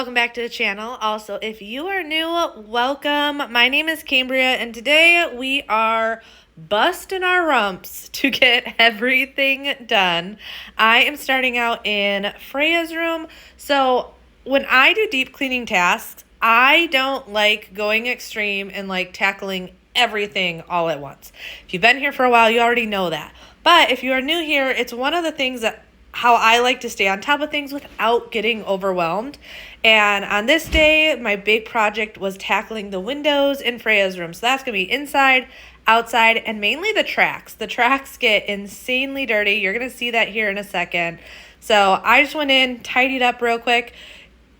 welcome back to the channel. Also, if you are new, welcome. My name is Cambriea, and today we are busting our rumps to get everything done. I am starting out in Freya's room. So when I do deep cleaning tasks, I don't like going extreme and like tackling everything all at once. If you've been here for a while, you already know that. But if you are new here, it's one of the things that how I like to stay on top of things without getting overwhelmed. And on this day, my big project was tackling the windows in Freya's room. So that's going to be inside, outside, and mainly the tracks. The tracks get insanely dirty. You're going to see that here in a second. So I just went in, tidied up real quick.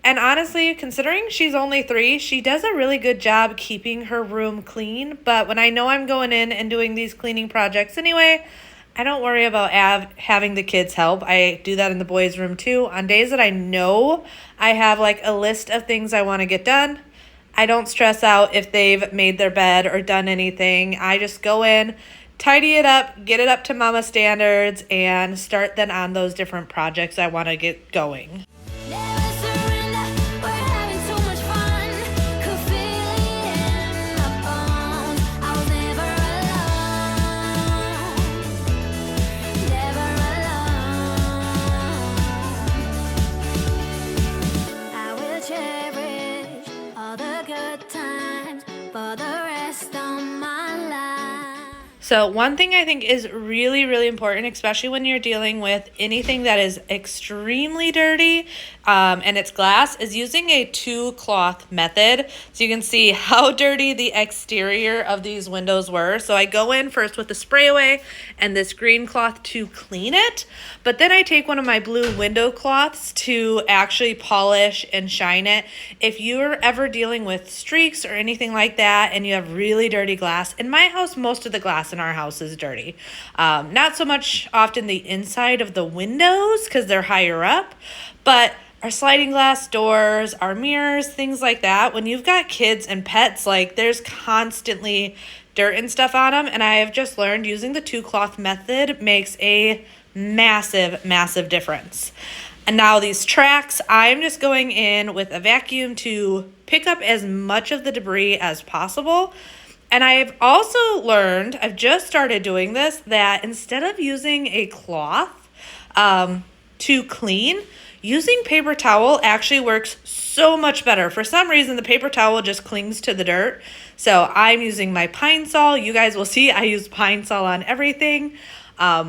And honestly, considering she's only 3, she does a really good job keeping her room clean. But when I know I'm going in and doing these cleaning projects anyway, I don't worry about having the kids help. I do that in the boys' room too. On days that I know I have like a list of things I want to get done, I don't stress out if they've made their bed or done anything. I just go in, tidy it up, get it up to mama standards, and start then on those different projects I want to get going. So one thing I think is really, really important, especially when you're dealing with anything that is extremely dirty and it's glass, is using a 2-cloth method. So you can see how dirty the exterior of these windows were. So I go in first with the spray away and this green cloth to clean it. But then I take one of my blue window cloths to actually polish and shine it. If you're ever dealing with streaks or anything like that and you have really dirty glass, in my house, most of the glass in our house is dirty. Not so much often the inside of the windows because they're higher up, but our sliding glass doors, our mirrors, things like that. When you've got kids and pets, like there's constantly dirt and stuff on them. And I have just learned using the 2-cloth method makes a massive, massive difference. And now these tracks, I'm just going in with a vacuum to pick up as much of the debris as possible. And I've also learned, I've just started doing this, that instead of using a cloth to clean, using paper towel actually works so much better. For some reason, the paper towel just clings to the dirt. So I'm using my Pine Sol. You guys will see I use Pine Sol on everything. A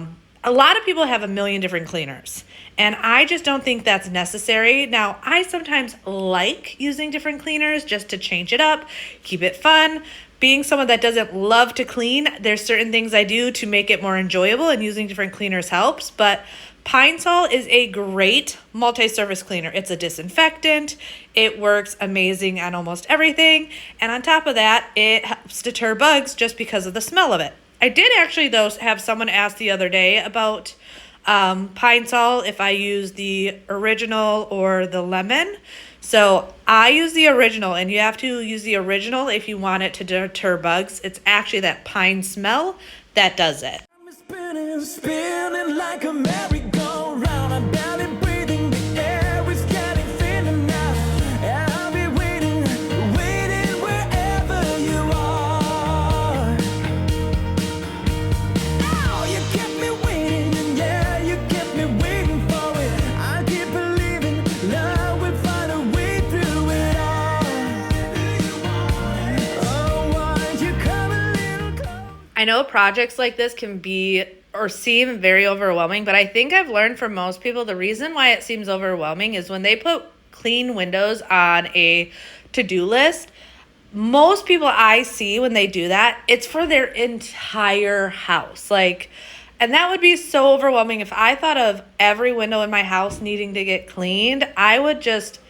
lot of people have a million different cleaners, and I just don't think that's necessary. Now, I sometimes like using different cleaners just to change it up, keep it fun. Being someone that doesn't love to clean, there's certain things I do to make it more enjoyable, and using different cleaners helps. But Pine Sol is a great multi-surface cleaner. It's a disinfectant. It works amazing on almost everything. And on top of that, it helps deter bugs just because of the smell of it. I did actually, though, have someone ask the other day about Pine Sol, if I use the original or the lemon. So I use the original, and you have to use the original if you want it to deter bugs. It's actually that pine smell that does it. Spinning like a merry-go-round. I'm barely breathing, the air is getting thinner now. I'll be waiting wherever you are. Oh, you kept me waiting, and yeah, you kept me waiting for it. I keep believing love will find a way through it all. Oh, why you come a little close? I know projects like this can be or seem very overwhelming, but I think I've learned from most people the reason why it seems overwhelming is when they put clean windows on a to-do list. Most people I see when they do that, it's for their entire house. And that would be so overwhelming. If I thought of every window in my house needing to get cleaned, I would just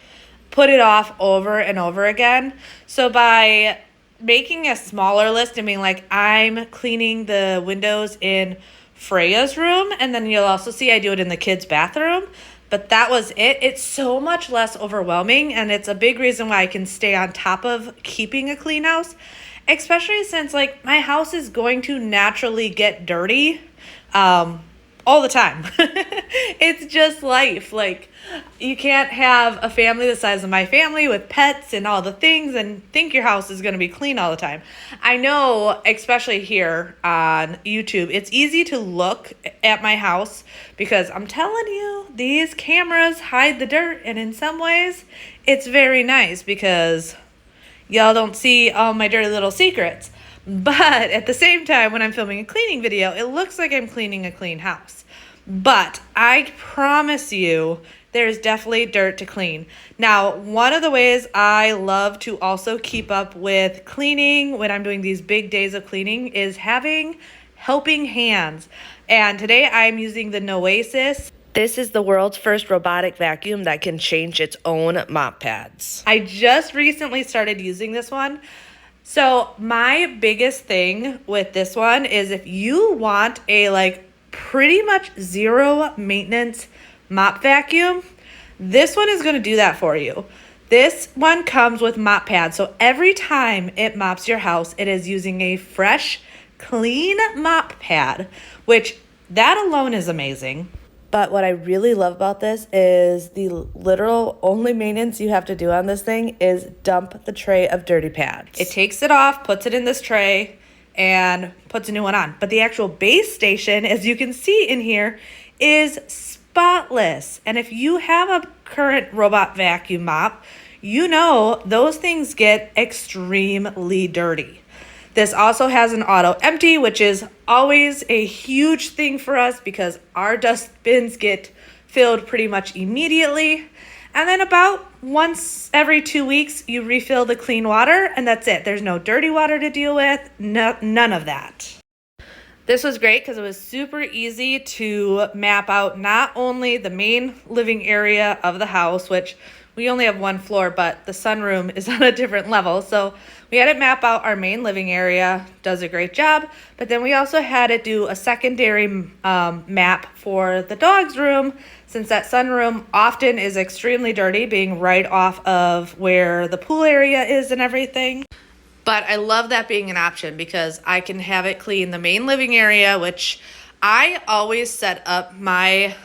put it off over and over again. So by making a smaller list and being like, I'm cleaning the windows in Freya's room, and then you'll also see I do it in the kids' bathroom, but that was it. It's so much less overwhelming, and it's a big reason why I can stay on top of keeping a clean house, especially since my house is going to naturally get dirty. all the time. It's just life. Like, you can't have a family the size of my family with pets and all the things and think your house is going to be clean all the time. I know, especially here on YouTube, it's easy to look at my house because I'm telling you, these cameras hide the dirt, and in some ways it's very nice because y'all don't see all my dirty little secrets. But at the same time, when I'm filming a cleaning video, it looks like I'm cleaning a clean house. But I promise you, there's definitely dirt to clean. Now, one of the ways I love to also keep up with cleaning when I'm doing these big days of cleaning is having helping hands. And today I'm using the Noasis. This is the world's first robotic vacuum that can change its own mop pads. I just recently started using this one. So my biggest thing with this one is if you want a pretty much zero maintenance mop vacuum, this one is going to do that for you. This one comes with mop pads. So every time it mops your house, it is using a fresh, clean mop pad, which that alone is amazing. But what I really love about this is the literal only maintenance you have to do on this thing is dump the tray of dirty pads. It takes it off, puts it in this tray, and puts a new one on. But the actual base station, as you can see in here, is spotless. And if you have a current robot vacuum mop, you know those things get extremely dirty. This also has an auto empty, which is always a huge thing for us because our dust bins get filled pretty much immediately. And then about once every 2 weeks, you refill the clean water, and that's it. There's no dirty water to deal with, none of that. This was great because it was super easy to map out not only the main living area of the house, which we only have one floor, but the sunroom is on a different level. So we had it map out our main living area, does a great job. But then we also had it do a secondary map for the dog's room, since that sunroom often is extremely dirty, being right off of where the pool area is and everything. But I love that being an option because I can have it clean the main living area, which I always set up my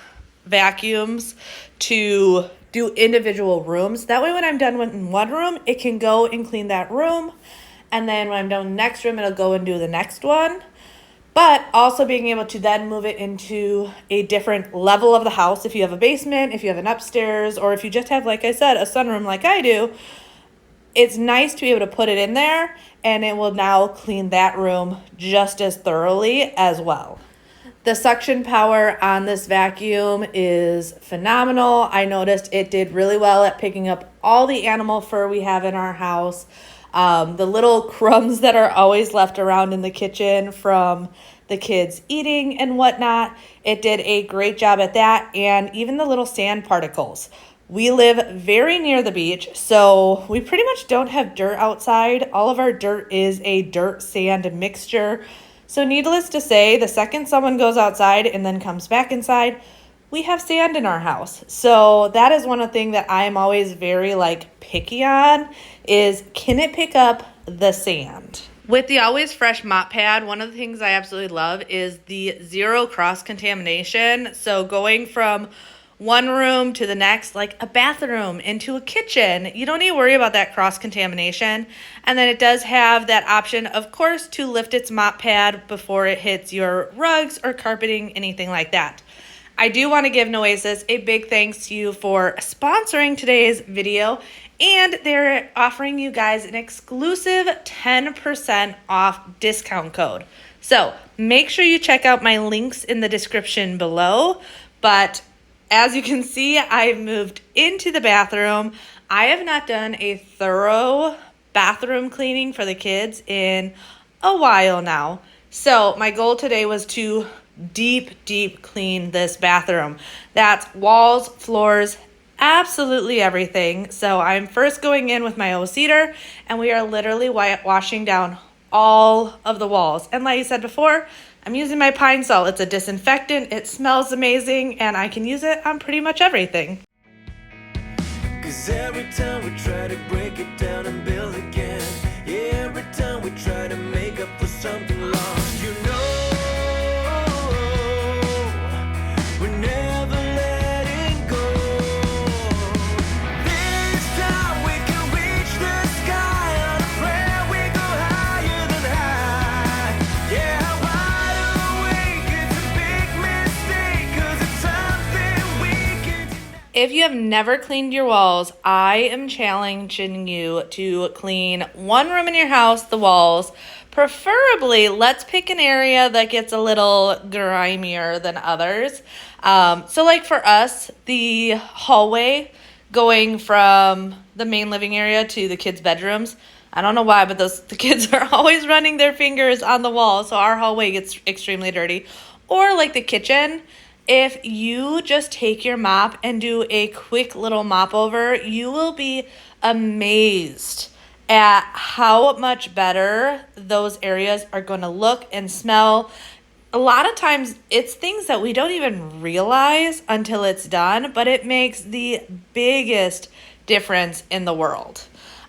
vacuums to do individual rooms. That way when I'm done in one room, it can go and clean that room. And then when I'm done in the next room, it'll go and do the next one. But also being able to then move it into a different level of the house. If you have a basement, if you have an upstairs, or if you just have, like I said, a sunroom like I do, it's nice to be able to put it in there and it will now clean that room just as thoroughly as well. The suction power on this vacuum is phenomenal. I noticed it did really well at picking up all the animal fur we have in our house. The little crumbs that are always left around in the kitchen from the kids eating and whatnot. It did a great job at that, and even the little sand particles. We live very near the beach, so we pretty much don't have dirt outside. All of our dirt is a dirt sand mixture. So needless to say, the second someone goes outside and then comes back inside, we have sand in our house. So that is one of the things that I'm always very picky on is, can it pick up the sand? With the Always Fresh mop pad, one of the things I absolutely love is the zero cross contamination. So going from one room to the next, like a bathroom into a kitchen, you don't need to worry about that cross contamination. And then it does have that option, of course, to lift its mop pad before it hits your rugs or carpeting, anything like that. I do want to give Noasis a big thanks to you for sponsoring today's video, and they're offering you guys an exclusive 10% off discount code. So make sure you check out my links in the description below. But as you can see, I've moved into the bathroom. I have not done a thorough bathroom cleaning for the kids in a while now. So my goal today was to deep clean this bathroom. That's walls, floors, absolutely everything. So I'm first going in with my O-Cedar, and we are literally washing down all of the walls. And like I said before, I'm using my pine salt. It's a disinfectant. It smells amazing, and I can use it on pretty much everything. 'Cause every time we try to break it down and build again, yeah, every time we try to make up for something lost, you know If you have never cleaned your walls, I am challenging you to clean one room in your house, the walls. Preferably, let's pick an area that gets a little grimier than others. So like for us, the hallway going from the main living area to the kids' bedrooms, I don't know why, but the kids are always running their fingers on the wall, so our hallway gets extremely dirty. Or like the kitchen, if you just take your mop and do a quick little mop over, you will be amazed at how much better those areas are going to look and smell. A lot of times it's things that we don't even realize until it's done, but it makes the biggest difference in the world.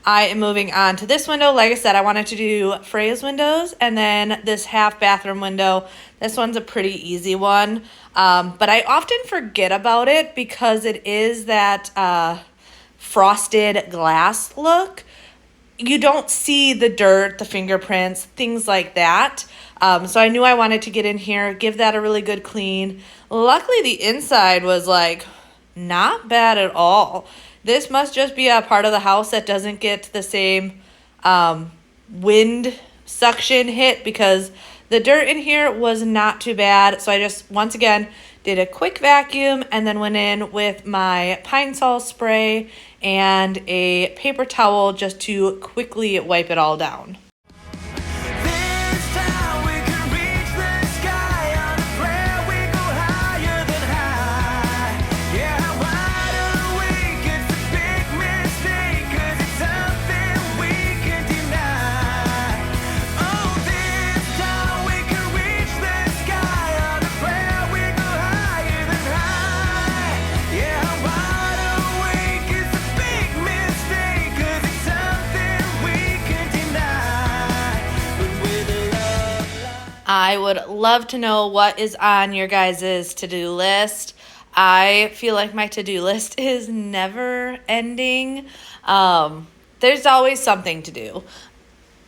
I am moving on to this window. Like I said, I wanted to do Freya's windows and then this half bathroom window. This one's a pretty easy one, but I often forget about it because it is that frosted glass look. You don't see the dirt, the fingerprints, things like that. So I knew I wanted to get in here, give that a really good clean. Luckily, the inside was like not bad at all. This must just be a part of the house that doesn't get the same wind suction hit, because the dirt in here was not too bad. So I just, once again, did a quick vacuum and then went in with my Pine Sol spray and a paper towel just to quickly wipe it all down. This time we can reach the sky. On a prayer we go higher than high. Yeah, wide awake, it's a big mistake, 'cause it's something we can deny. Oh, this time we can reach the sky. On a prayer we go higher than high. Yeah, wide awake, it's a big mistake, 'cause it's something we can deny. But with love. I would love to know what is on your guys' to-do list. I feel like my to-do list is never ending. There's always something to do.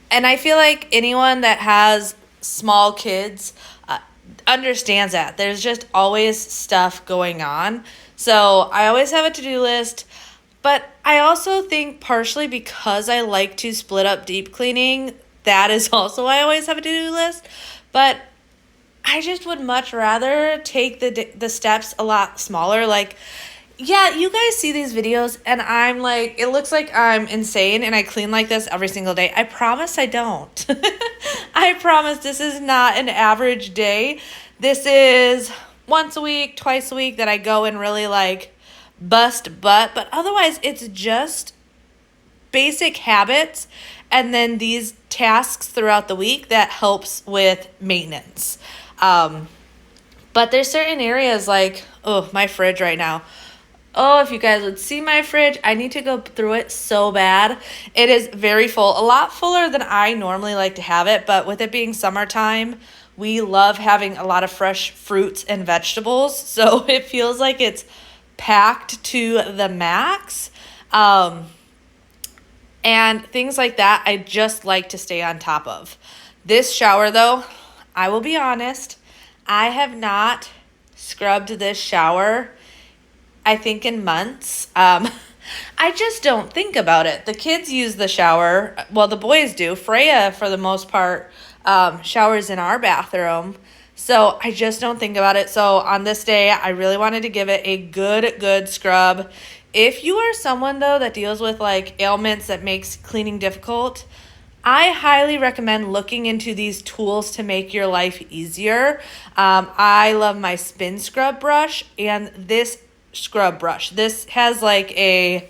And I feel like anyone that has small kids understands that. There's just always stuff going on. So I always have a to-do list. But I also think partially because I like to split up deep cleaning, that is also why I always have a to-do list. But I just would much rather take the steps a lot smaller. Like, yeah, you guys see these videos and I'm like, it looks like I'm insane and I clean like this every single day. I promise I don't. I promise this is not an average day. This is once a week, twice a week that I go and really like bust butt. But otherwise, it's just basic habits and then these tasks throughout the week that helps with maintenance. But there's certain areas like, oh, my fridge right now. Oh, if you guys would see my fridge, I need to go through it so bad. It is very full, a lot fuller than I normally like to have it, but with it being summertime, we love having a lot of fresh fruits and vegetables, so it feels like it's packed to the max. And things like that, I just like to stay on top of. This shower, though, I will be honest, I have not scrubbed this shower, I think, in months. I just don't think about it. The kids use the shower. Well, the boys do. Freya, for the most part, showers in our bathroom. So I just don't think about it. So on this day, I really wanted to give it a good scrub. If you are someone, though, that deals with like ailments that makes cleaning difficult, I highly recommend looking into these tools to make your life easier. I love my spin scrub brush and this scrub brush. This has like a,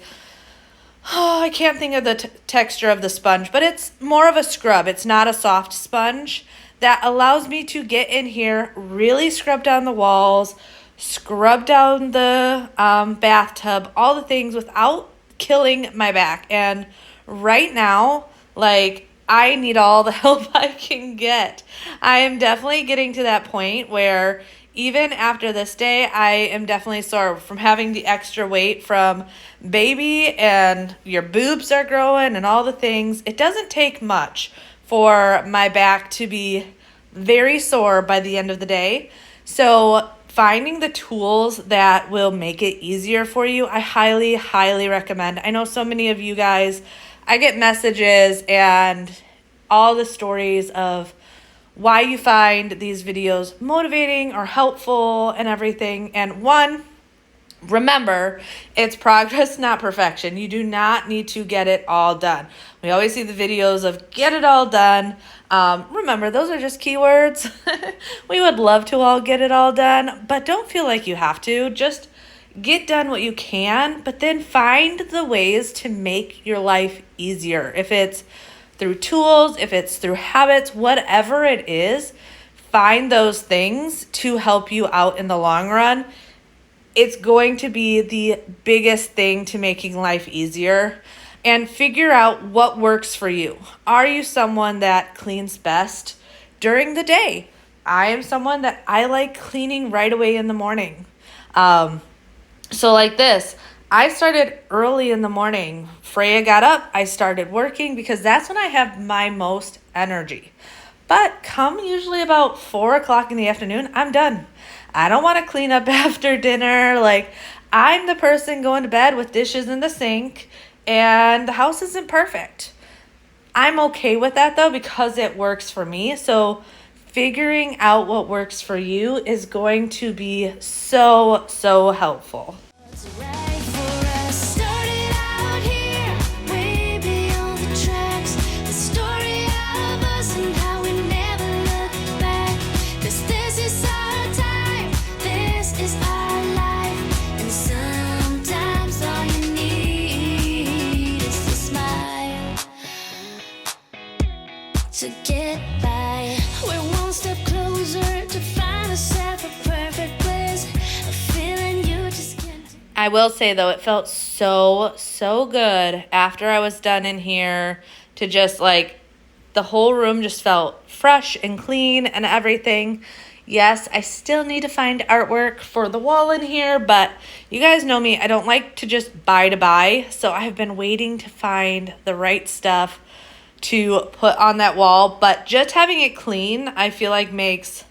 I can't think of the texture of the sponge, but it's more of a scrub. It's not a soft sponge that allows me to get in here, really scrub down the walls, scrub down the bathtub, all the things without killing my back. And right now, like, I need all the help I can get. I am definitely getting to that point where even after this day, I am definitely sore from having the extra weight from baby and your boobs are growing and all the things. It doesn't take much for my back to be very sore by the end of the day. So finding the tools that will make it easier for you, I highly, highly recommend. I know so many of you guys, I get messages and all the stories of why you find these videos motivating or helpful and everything. And one, remember, it's progress, not perfection. You do not need to get it all done. We always see the videos of get it all done. Remember, those are just keywords. We would love to all get it all done, but don't feel like you have to. Just get done what you can, but then find the ways to make your life easier. If it's through tools, if it's through habits, whatever it is, find those things to help you out in the long run. It's going to be the biggest thing to making life easier. And figure out what works for you. Are you someone that cleans best during the day? I am someone that I like cleaning right away in the morning. So like this, I started early in the morning. Freya got up, I started working because that's when I have my most energy. But come usually about 4 o'clock in the afternoon, I'm done. I don't want to clean up after dinner. Like, I'm the person going to bed with dishes in the sink and the house isn't perfect. I'm okay with that though because it works for me. So figuring out what works for you is going to be so, so helpful. What's right for us started out here, way beyond the tracks. The story of us and how we never look back. 'Cause this is our time, this is our life. And sometimes all you need is a smile to get by. We're one step closer to find ourselves a perfect place. A feeling you just can't. I will say though, it felt so, so good after I was done in here to just like, the whole room just felt fresh and clean and everything. Yes, I still need to find artwork for the wall in here, but you guys know me, I don't like to just buy to buy. So I've been waiting to find the right stuff to put on that wall. But just having it clean, I feel like makes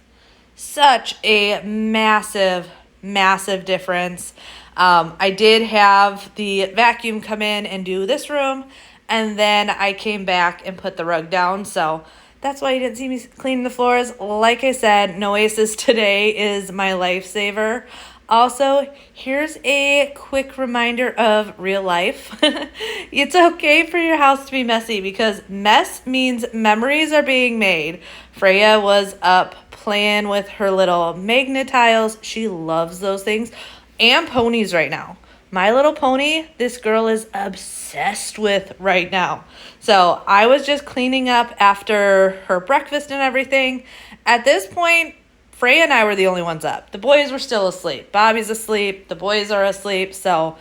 such a massive, massive difference. I did have the vacuum come in and do this room, and then I came back and put the rug down. So that's why you didn't see me cleaning the floors. Like I said, Noasis today is my lifesaver. Also, here's a quick reminder of real life. It's okay for your house to be messy because mess means memories are being made. Freya was up playing with her little magnet tiles. She loves those things. And ponies right now. My Little Pony, this girl is obsessed with right now. So I was just cleaning up after her breakfast and everything. At this point, Freya and I were the only ones up. The boys were still asleep. Bobby's asleep. The boys are asleep. So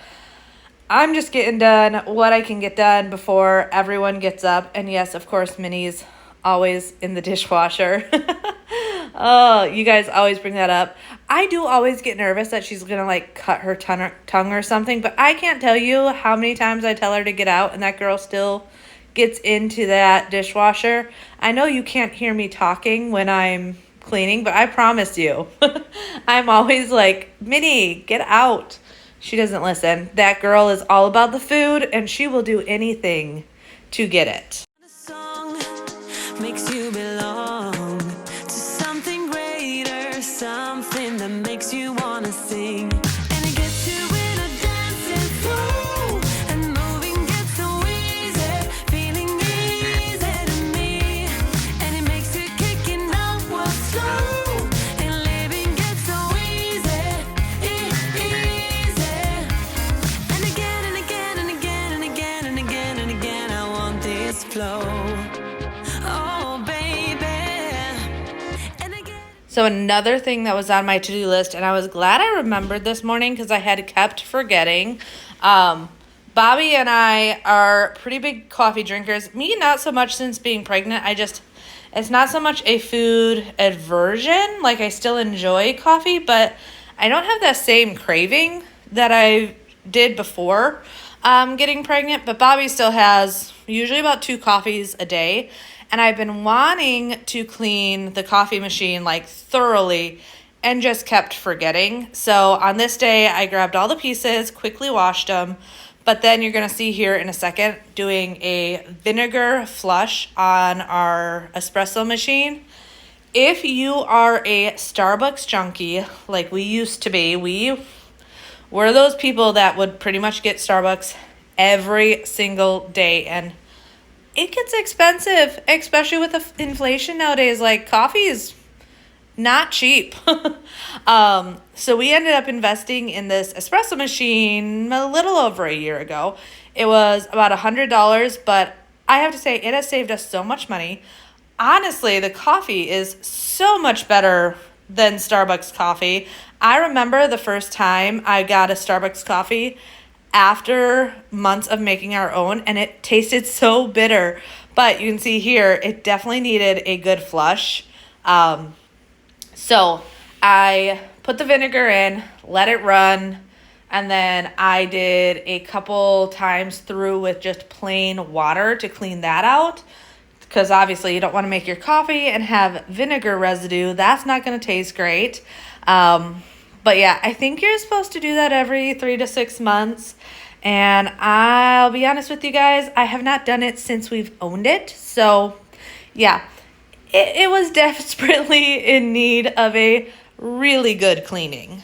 I'm just getting done what I can get done before everyone gets up. And yes, of course, Minnie's always in the dishwasher. Oh, you guys always bring that up. I do always get nervous that she's going to like cut her tongue or something, but I can't tell you how many times I tell her to get out and that girl still gets into that dishwasher. I know you can't hear me talking when I'm cleaning, but I promise you, I'm always like, Minnie, get out. She doesn't listen. That girl is all about the food and she will do anything to get it. The song makes you belong to something greater, something that makes you wanna sing. And it gets you in a dancing flow, and moving gets so easy, feeling easy to me. And it makes you kicking up what's slow, and living gets so easy, easy. And again and again and again and again and again and again, I want this flow. Oh, baby. And again. So another thing that was on my to-do list, and I was glad I remembered this morning because I had kept forgetting. Bobby and I are pretty big coffee drinkers. Me, not so much since being pregnant. It's not so much a food aversion. Like, I still enjoy coffee, but I don't have that same craving that I did before getting pregnant. But Bobby still has usually about 2 coffees a day. And I've been wanting to clean the coffee machine like thoroughly. and just kept forgetting. So on this day, I grabbed all the pieces, quickly washed them, but then you're gonna see here in a second doing a vinegar flush on our espresso machine. If you are a Starbucks junkie, like we used to be, we're those people that would pretty much get Starbucks every single day, and it gets expensive, especially with the inflation nowadays. Like, coffee is not cheap. So we ended up investing in this espresso machine a little over a year ago. It was about $100, but I have to say it has saved us so much money. Honestly, the coffee is so much better than Starbucks coffee. I remember the first time I got a Starbucks coffee after months of making our own, and it tasted so bitter. But you can see here, it definitely needed a good flush. So I put the vinegar in, let it run, and then I did a couple times through with just plain water to clean that out. Because obviously you don't want to make your coffee and have vinegar residue. That's not going to taste great. But yeah, I think you're supposed to do that every 3 to 6 months. And I'll be honest with you guys, I have not done it since we've owned it. So yeah, it was desperately in need of a really good cleaning.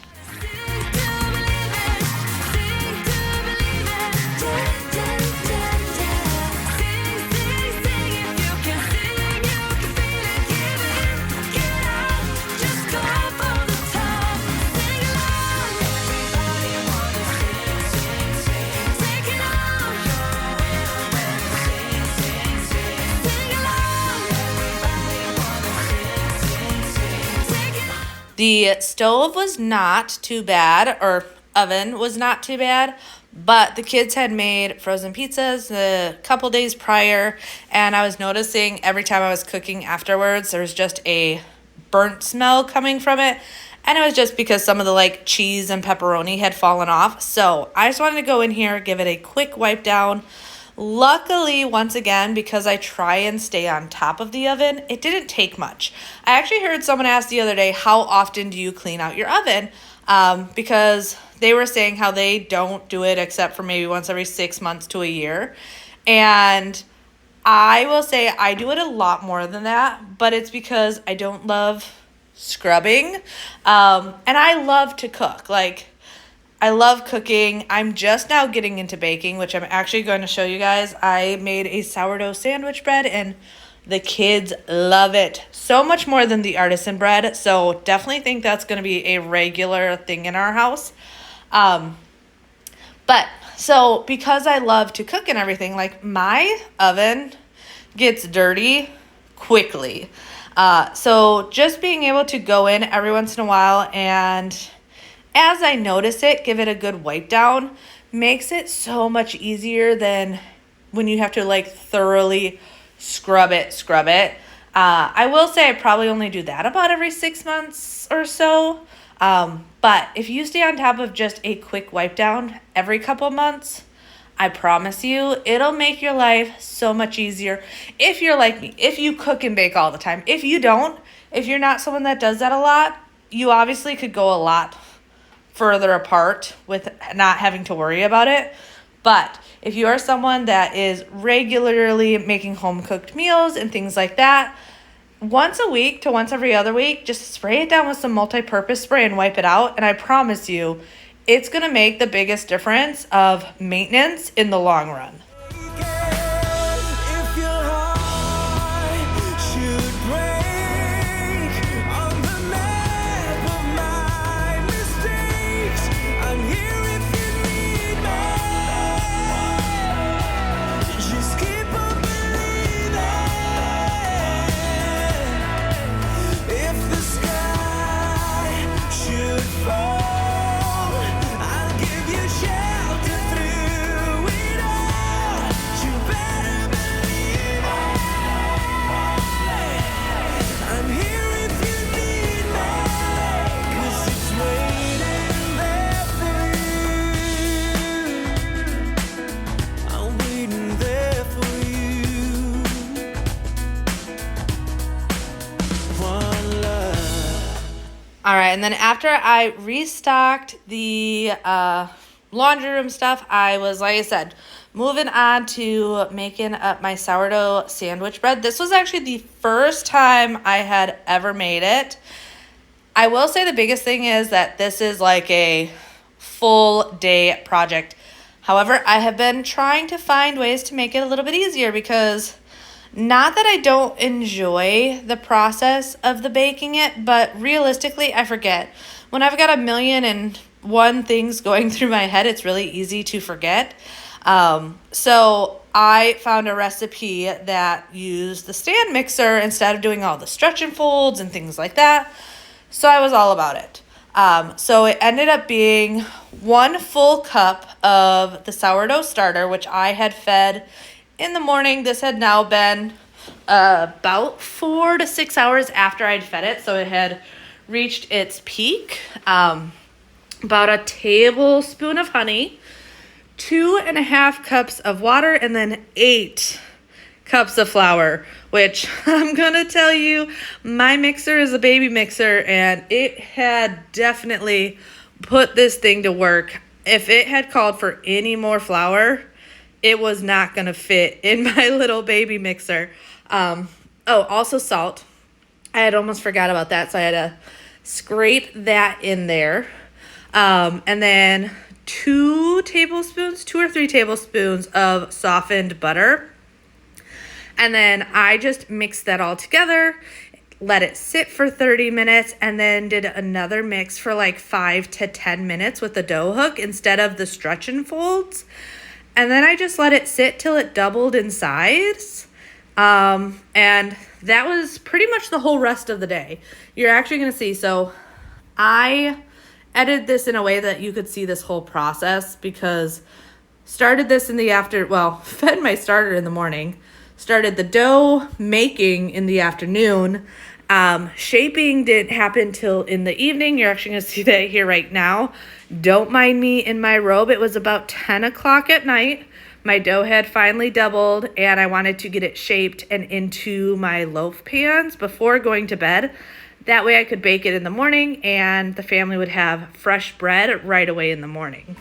The stove was not too bad, or oven was not too bad, but the kids had made frozen pizzas a couple days prior, and I was noticing every time I was cooking afterwards, there was just a burnt smell coming from it, and it was just because some of the like cheese and pepperoni had fallen off. So I just wanted to go in here, give it a quick wipe down. Luckily, once again, because I try and stay on top of the oven, it didn't take much. I actually heard someone ask the other day, how often do you clean out your oven? Because they were saying how they don't do it except for maybe once every 6 months to a year. And I will say I do it a lot more than that, but it's because I don't love scrubbing. And I love to cook. Like, I love cooking. I'm just now getting into baking, which I'm actually going to show you guys. I made a sourdough sandwich bread, and the kids love it so much more than the artisan bread. So definitely think that's going to be a regular thing in our house. But so because I love to cook and everything, like, my oven gets dirty quickly. So just being able to go in every once in a while, and as I notice it, give it a good wipe down, makes it so much easier than when you have to like thoroughly scrub it. I will say I probably only do that about every 6 months or so. But if you stay on top of just a quick wipe down every couple months, I promise you, it'll make your life so much easier. If you're like me, if you cook and bake all the time. If you don't, if you're not someone that does that a lot, you obviously could go a lot further apart with not having to worry about it. But if you are someone that is regularly making home cooked meals and things like that, once a week to once every other week, just spray it down with some multi-purpose spray and wipe it out. And I promise you, it's going to make the biggest difference of maintenance in the long run. If your heart should break on the map of my mistakes, I'm here if you need me. Just keep on believing. If the sky should fall, I'll give you shelter through it all. All right, and then after I restocked the laundry room stuff, I was, like I said, moving on to making up my sourdough sandwich bread. This was actually the first time I had ever made it. I will say the biggest thing is that this is like a full day project. However, I have been trying to find ways to make it a little bit easier because not that I don't enjoy the process of the baking it, but realistically, I forget. When I've got 1,000,001 things going through my head, it's really easy to forget. So I found a recipe that used the stand mixer instead of doing all the stretch and folds and things like that. So I was all about it. So it ended up being 1 full cup of the sourdough starter, which I had fed in the morning. This had now been about 4 to 6 hours after I'd fed it, so it had reached its peak. About a tablespoon of honey, 2.5 cups of water, and then 8 cups of flour, which I'm gonna tell you, my mixer is a baby mixer, and it had definitely put this thing to work. If it had called for any more flour, it was not gonna fit in my little baby mixer. Also salt. I had almost forgot about that, so I had to scrape that in there. And then 2 or 3 tablespoons of softened butter. And then I just mixed that all together, let it sit for 30 minutes, and then did another mix for like 5 to 10 minutes with the dough hook instead of the stretch and folds. And then I just let it sit till it doubled in size. And that was pretty much the whole rest of the day. You're actually going to see. So I edited this in a way that you could see this whole process, because started this in the fed my starter in the morning, started the dough making in the afternoon. Shaping didn't happen till in the evening. You're actually going to see that here right now. Don't mind me in my robe. It was about 10 o'clock at night. My dough had finally doubled, and I wanted to get it shaped and into my loaf pans before going to bed. That way I could bake it in the morning, and the family would have fresh bread right away in the morning.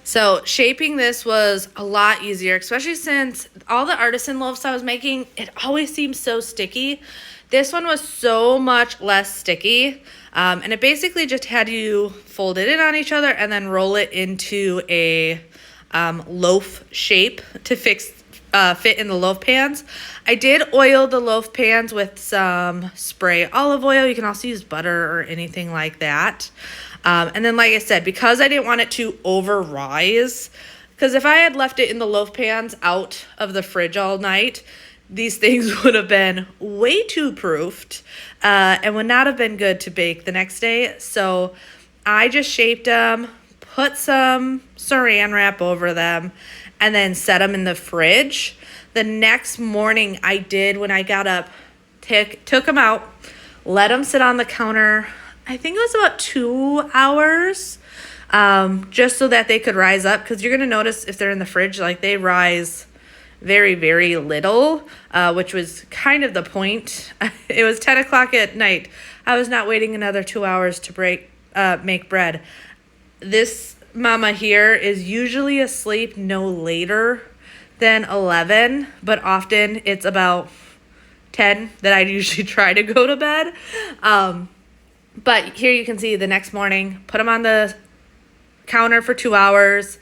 So shaping this was a lot easier, especially since all the artisan loaves I was making, it always seems so sticky. This one was so much less sticky, and it basically just had you fold it in on each other and then roll it into a loaf shape to fit in the loaf pans. I did oil the loaf pans with some spray olive oil. You can also use butter or anything like that. And then, like I said, because I didn't want it to over rise, because if I had left it in the loaf pans out of the fridge all night, these things would have been way too proofed and would not have been good to bake the next day. So I just shaped them, put some saran wrap over them, and then set them in the fridge. The next morning I did, when I got up, took them out, let them sit on the counter. I think it was about 2 hours, just so that they could rise up, because you're going to notice if they're in the fridge, like they rise very, very little, which was kind of the point. It was 10 o'clock at night. I was not waiting another 2 hours to make bread. This mama here is usually asleep no later than 11, but often it's about 10 that I usually try to go to bed. But here you can see the next morning, put them on the counter for 2 hours,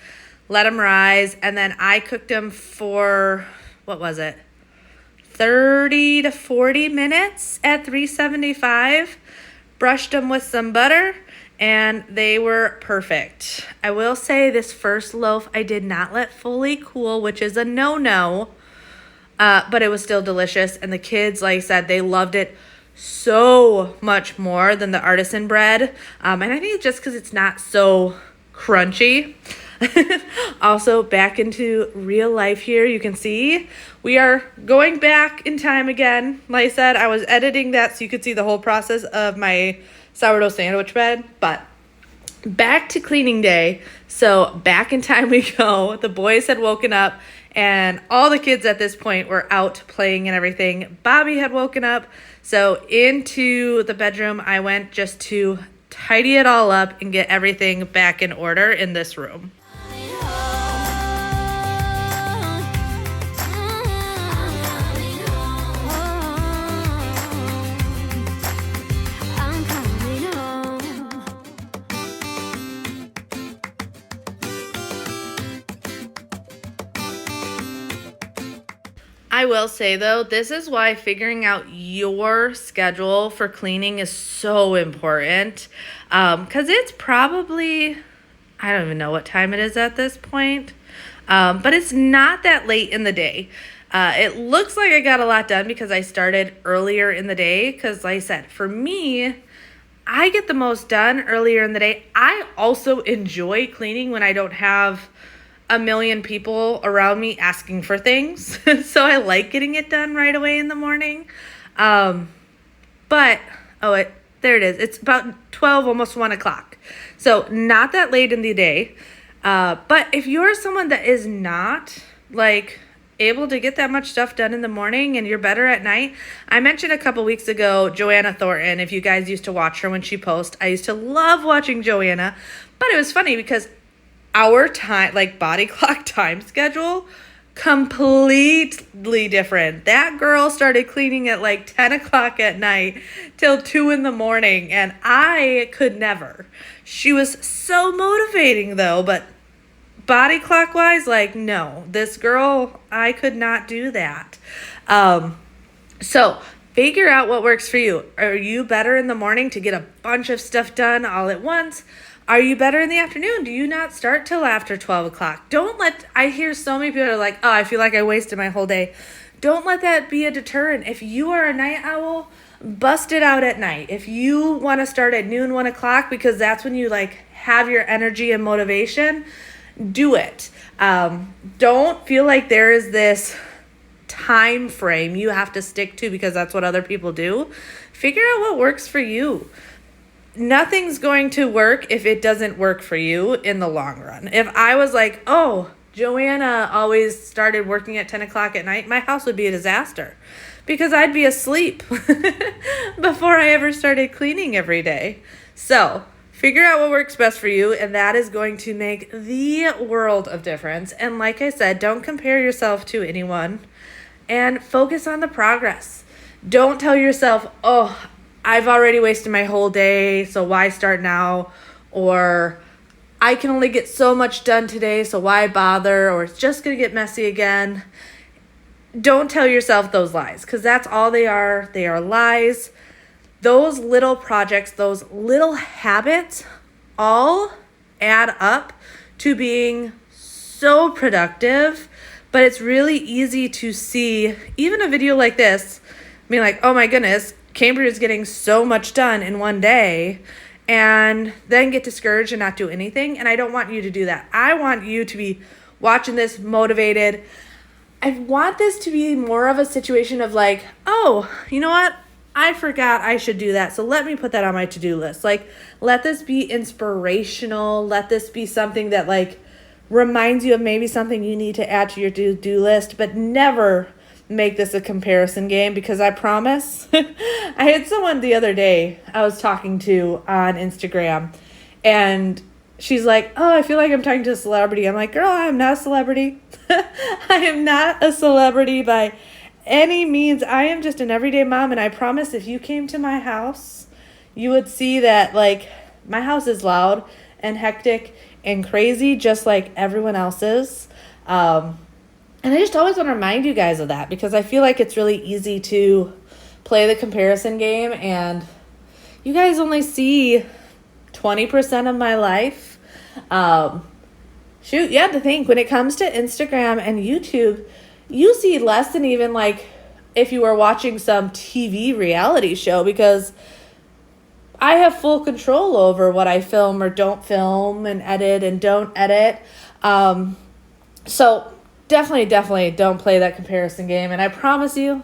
let them rise, and then I cooked them for, 30 to 40 minutes at 375, brushed them with some butter, and they were perfect. I will say this first loaf I did not let fully cool, which is a no-no, but it was still delicious, and the kids, like I said, they loved it so much more than the artisan bread. And I think it's just because it's not so crunchy. Also, back into real life here. You can see we are going back in time again. Like I said, I was editing that so you could see the whole process of my sourdough sandwich bread, but back to cleaning day. So back in time we go. The boys had woken up and all the kids at this point were out playing and everything. Bobby had woken up. So into the bedroom I went just to tidy it all up and get everything back in order in this room. I'm coming home. I will say though, this is why figuring out your schedule for cleaning is so important. Because it's probably, I don't even know what time it is at this point, but it's not that late in the day. It looks like I got a lot done because I started earlier in the day. Because like I said, for me, I get the most done earlier in the day. I also enjoy cleaning when I don't have a million people around me asking for things. So I like getting it done right away in the morning. There it is. It's about 12, almost 1 o'clock. So not that late in the day. But if you're someone that is not like able to get that much stuff done in the morning and you're better at night, I mentioned a couple weeks ago, Joanna Thornton, if you guys used to watch her when she posts, I used to love watching Joanna, but it was funny because our time, like body clock time schedule, completely different. That girl started cleaning at like 10 o'clock at night till 2 in the morning, and I could never. She was so motivating though, but body clock wise, like, no, this girl, I could not do that. So figure out what works for you. Are you better in the morning to get a bunch of stuff done all at once? Are you better in the afternoon? Do you not start till after 12 o'clock? I hear so many people are like, oh, I feel like I wasted my whole day. Don't let that be a deterrent. If you are a night owl, bust it out at night. If you want to start at noon, 1 o'clock, because that's when you like have your energy and motivation, do it. Don't feel like there is this time frame you have to stick to because that's what other people do. Figure out what works for you. Nothing's going to work if it doesn't work for you in the long run. If I was like, oh, Joanna always started working at 10 o'clock at night, my house would be a disaster because I'd be asleep before I ever started cleaning every day. So figure out what works best for you, and that is going to make the world of difference. And like I said, don't compare yourself to anyone and focus on the progress. Don't tell yourself, oh, I've already wasted my whole day, so why start now? Or I can only get so much done today, so why bother? Or it's just going to get messy again. Don't tell yourself those lies, because that's all they are. They are lies. Those little projects, those little habits all add up to being so productive. But it's really easy to see, even a video like this, being like, oh my goodness, Cambriea is getting so much done in one day, and then get discouraged and not do anything. And I don't want you to do that. I want you to be watching this motivated. I want this to be more of a situation of like, oh, you know what? I forgot I should do that. So let me put that on my to-do list. Like, let this be inspirational. Let this be something that like reminds you of maybe something you need to add to your to-do list, but never make this a comparison game, because I promise I had someone the other day I was talking to on Instagram, and she's like, oh, I feel like I'm talking to a celebrity. I'm like, girl, I'm not a celebrity. I am not a celebrity by any means. I am just an everyday mom, and I promise if you came to my house, you would see that like my house is loud and hectic and crazy just like everyone else's. And I just always want to remind you guys of that, because I feel like it's really easy to play the comparison game, and you guys only see 20% of my life. You have to think, when it comes to Instagram and YouTube, you see less than even like if you were watching some TV reality show, because I have full control over what I film or don't film and edit and don't edit. So definitely don't play that comparison game. And I promise you,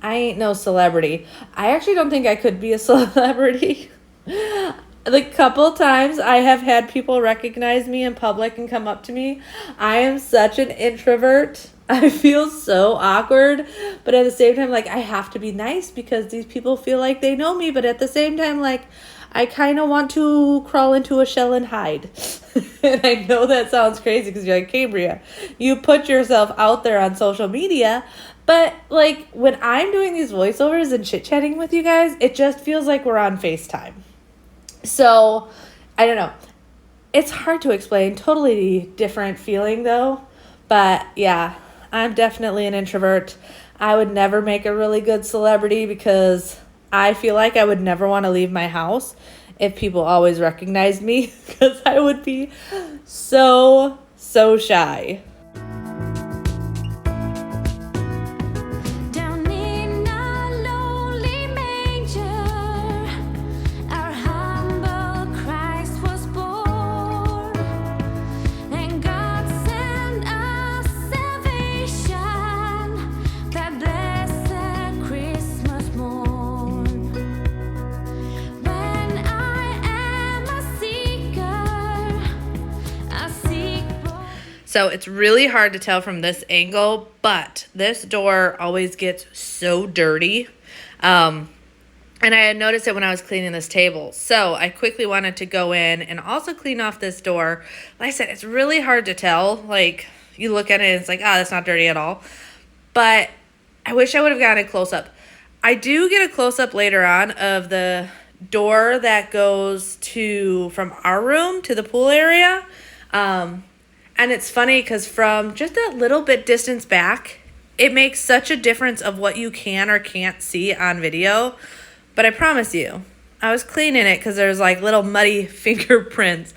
I ain't no celebrity. I actually don't think I could be a celebrity. The couple times I have had people recognize me in public and come up to me, I am such an introvert. I feel so awkward, but at the same time, like, I have to be nice because these people feel like they know me, but at the same time, like, I kind of want to crawl into a shell and hide. And I know that sounds crazy because you're like, Cambria, you put yourself out there on social media, but, like, when I'm doing these voiceovers and chit-chatting with you guys, it just feels like we're on FaceTime. So, I don't know. It's hard to explain. Totally different feeling, though. But, yeah, I'm definitely an introvert. I would never make a really good celebrity because I feel like I would never want to leave my house if people always recognized me because I would be so shy. Down in a lonely manger, our humble Christ was born, and God sent us salvation that blessed Christmas morn. When I am a seeker, I seek for. So it's really hard to tell from this angle, but this door always gets so dirty. And I had noticed it when I was cleaning this table. So I quickly wanted to go in and also clean off this door. Like I said, it's really hard to tell. Like, you look at it and it's like, that's not dirty at all. But I wish I would have gotten a close-up. I do get a close-up later on of the door that goes from our room to the pool area. And it's funny because from just a little bit distance back, it makes such a difference of what you can or can't see on video. But I promise you, I was cleaning it because there's like little muddy fingerprints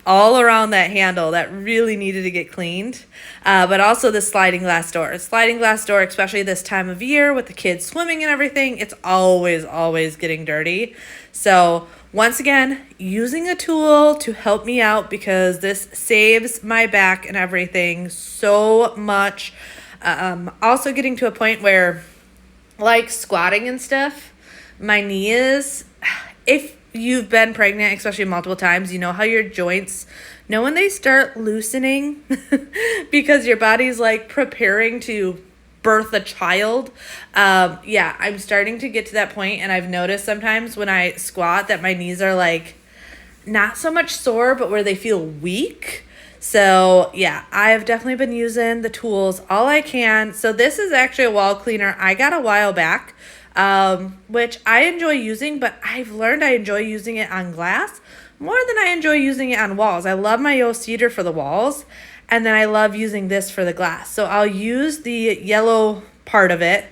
all around that handle that really needed to get cleaned. But also the sliding glass door. Sliding glass door, especially this time of year with the kids swimming and everything, it's always getting dirty. So once again, using a tool to help me out because this saves my back and everything so much. Also getting to a point where, like squatting and stuff, my knees, if you've been pregnant, especially multiple times, you know how your joints know when they start loosening because your body's like preparing to birth a child. I'm starting to get to that point, and I've noticed sometimes when I squat that my knees are like not so much sore, but where they feel weak. So yeah, I've definitely been using the tools all I can. So this is actually a wall cleaner I got a while back, which I enjoy using, but I've learned I enjoy using it on glass more than I enjoy using it on walls. I love my Yo Cedar for the walls, and then I love using this for the glass. So I'll use the yellow part of it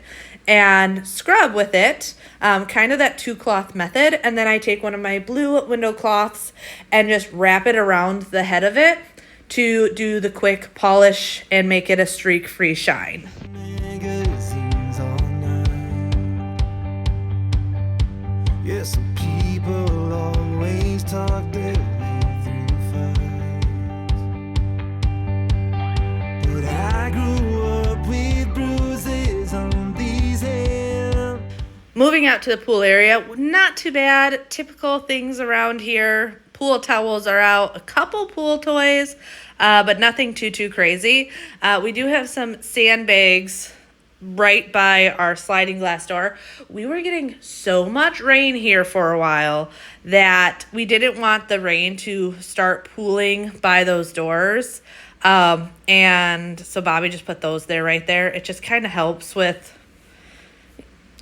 and scrub with it, kind of that 2-cloth method. And then I take one of my blue window cloths and just wrap it around the head of it to do the quick polish and make it a streak-free shine. Magazines all night. Yeah, some people always talk their way through fights, but I grew up with bruises on these hands. Moving out to the pool area, not too bad. Typical things around here. Pool towels are out, a couple pool toys, but nothing too crazy. We do have some sandbags right by our sliding glass door. We were getting so much rain here for a while that we didn't want the rain to start pooling by those doors. And so Bobby just put those there right there. It just kind of helps with,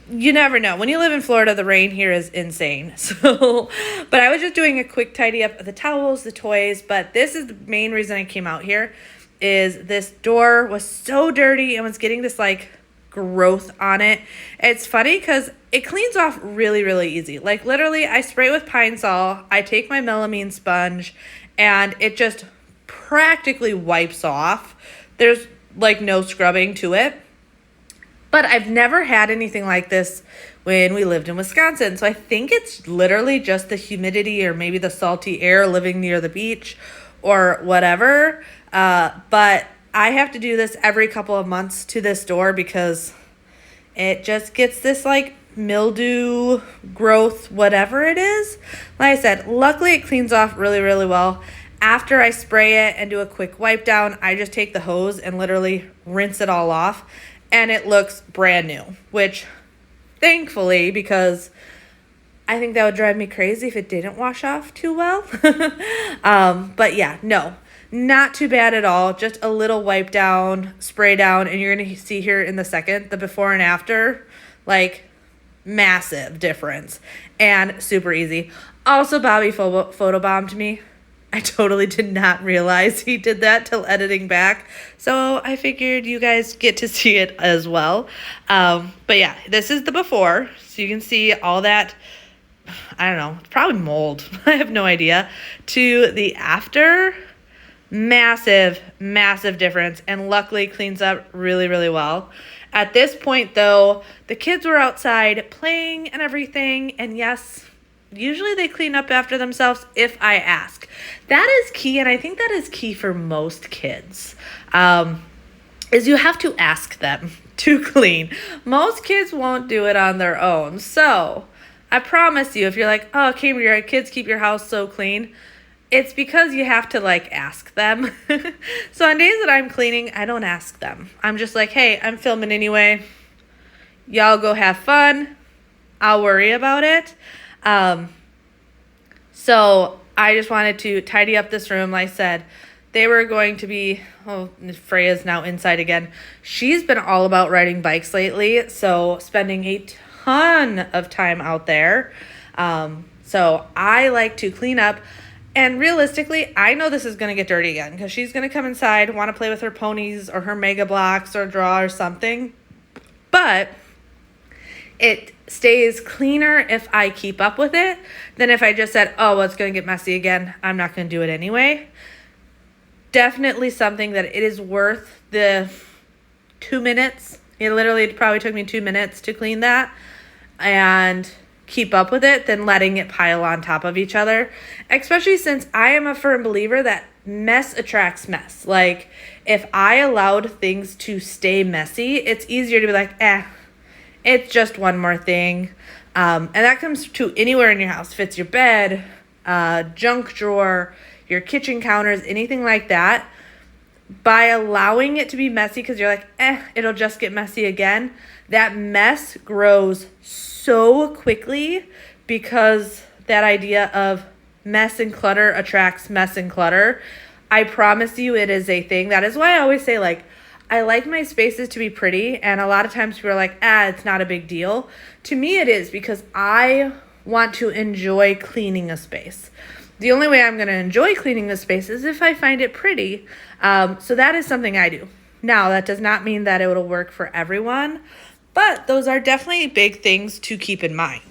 you never know. When you live in Florida, the rain here is insane. So, but I was just doing a quick tidy up of the towels, the toys. But this is the main reason I came out here, is this door was so dirty and was getting this like growth on it. It's funny because it cleans off really easy. Like literally, I spray it with Pine Sol. I take my melamine sponge, and it just practically wipes off. There's like no scrubbing to it. But I've never had anything like this when we lived in Wisconsin. So I think it's literally just the humidity or maybe the salty air living near the beach or whatever. But I have to do this every couple of months to this door because it just gets this like mildew growth, whatever it is. Like I said, luckily it cleans off really, really well. After I spray it and do a quick wipe down, I just take the hose and literally rinse it all off, and it looks brand new, which thankfully, because I think that would drive me crazy if it didn't wash off too well. But yeah, no, not too bad at all. Just a little wipe down, spray down, and you're going to see here in the second, the before and after, like massive difference and super easy. Also, Bobby photobombed me. I totally did not realize he did that till editing back. So I figured you guys get to see it as well. But yeah, this is the before. So you can see all that, I don't know, probably mold. I have no idea. To the after, massive, massive difference. And luckily cleans up really, really well. At this point though, the kids were outside playing and everything. And yes, usually they clean up after themselves if I ask. That is key, and I think that is key for most kids, is you have to ask them to clean. Most kids won't do it on their own. So I promise you, if you're like, oh, Cambriea, kids keep your house so clean, it's because you have to like ask them. So on days that I'm cleaning, I don't ask them. I'm just like, hey, I'm filming anyway. Y'all go have fun. I'll worry about it. So I just wanted to tidy up this room. Like I said, they were going to be, Freya's now inside again. She's been all about riding bikes lately, so spending a ton of time out there. So I like to clean up, and realistically, I know this is going to get dirty again because she's going to come inside, want to play with her ponies or her Mega Blocks or draw or something. But it stays cleaner if I keep up with it than if I just said, oh, well, it's going to get messy again. I'm not going to do it anyway. Definitely something that it is worth the 2 minutes. It literally probably took me 2 minutes to clean that and keep up with it than letting it pile on top of each other. Especially since I am a firm believer that mess attracts mess. Like, if I allowed things to stay messy, it's easier to be like, it's just one more thing. And that comes to anywhere in your house. If it's your bed, junk drawer, your kitchen counters, anything like that. By allowing it to be messy because you're like, it'll just get messy again. That mess grows so quickly because that idea of mess and clutter attracts mess and clutter. I promise you it is a thing. That is why I always say, like, I like my spaces to be pretty, and a lot of times people are like, it's not a big deal. To me it is, because I want to enjoy cleaning a space. The only way I'm going to enjoy cleaning the space is if I find it pretty. So that is something I do. Now, that does not mean that it will work for everyone, but those are definitely big things to keep in mind.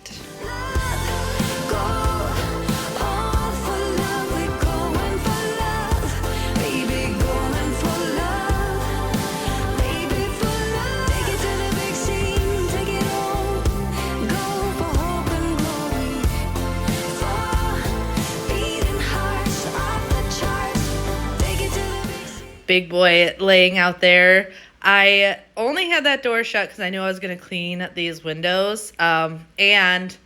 Big boy laying out there. I only had that door shut because I knew I was going to clean these windows. And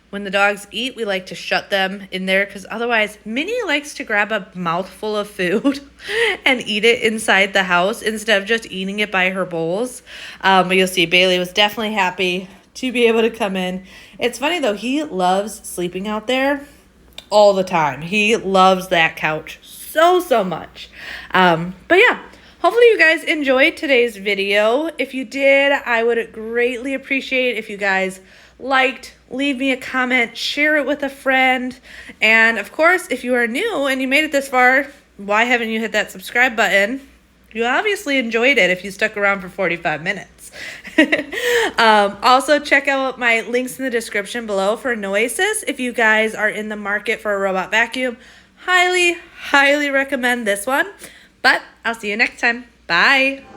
when the dogs eat, we like to shut them in there because otherwise Minnie likes to grab a mouthful of food and eat it inside the house instead of just eating it by her bowls. But you'll see Bailey was definitely happy to be able to come in. It's funny though, he loves sleeping out there all the time. He loves that couch so much. But yeah, hopefully you guys enjoyed today's video. If you did, I would greatly appreciate if you guys liked, leave me a comment, share it with a friend, and of course, if you are new and you made it this far, why haven't you hit that subscribe button? You obviously enjoyed it if you stuck around for 45 minutes. Also, check out my links in the description below for Noasis if you guys are in the market for a robot vacuum. Highly recommend this one. But I'll see you next time. Bye.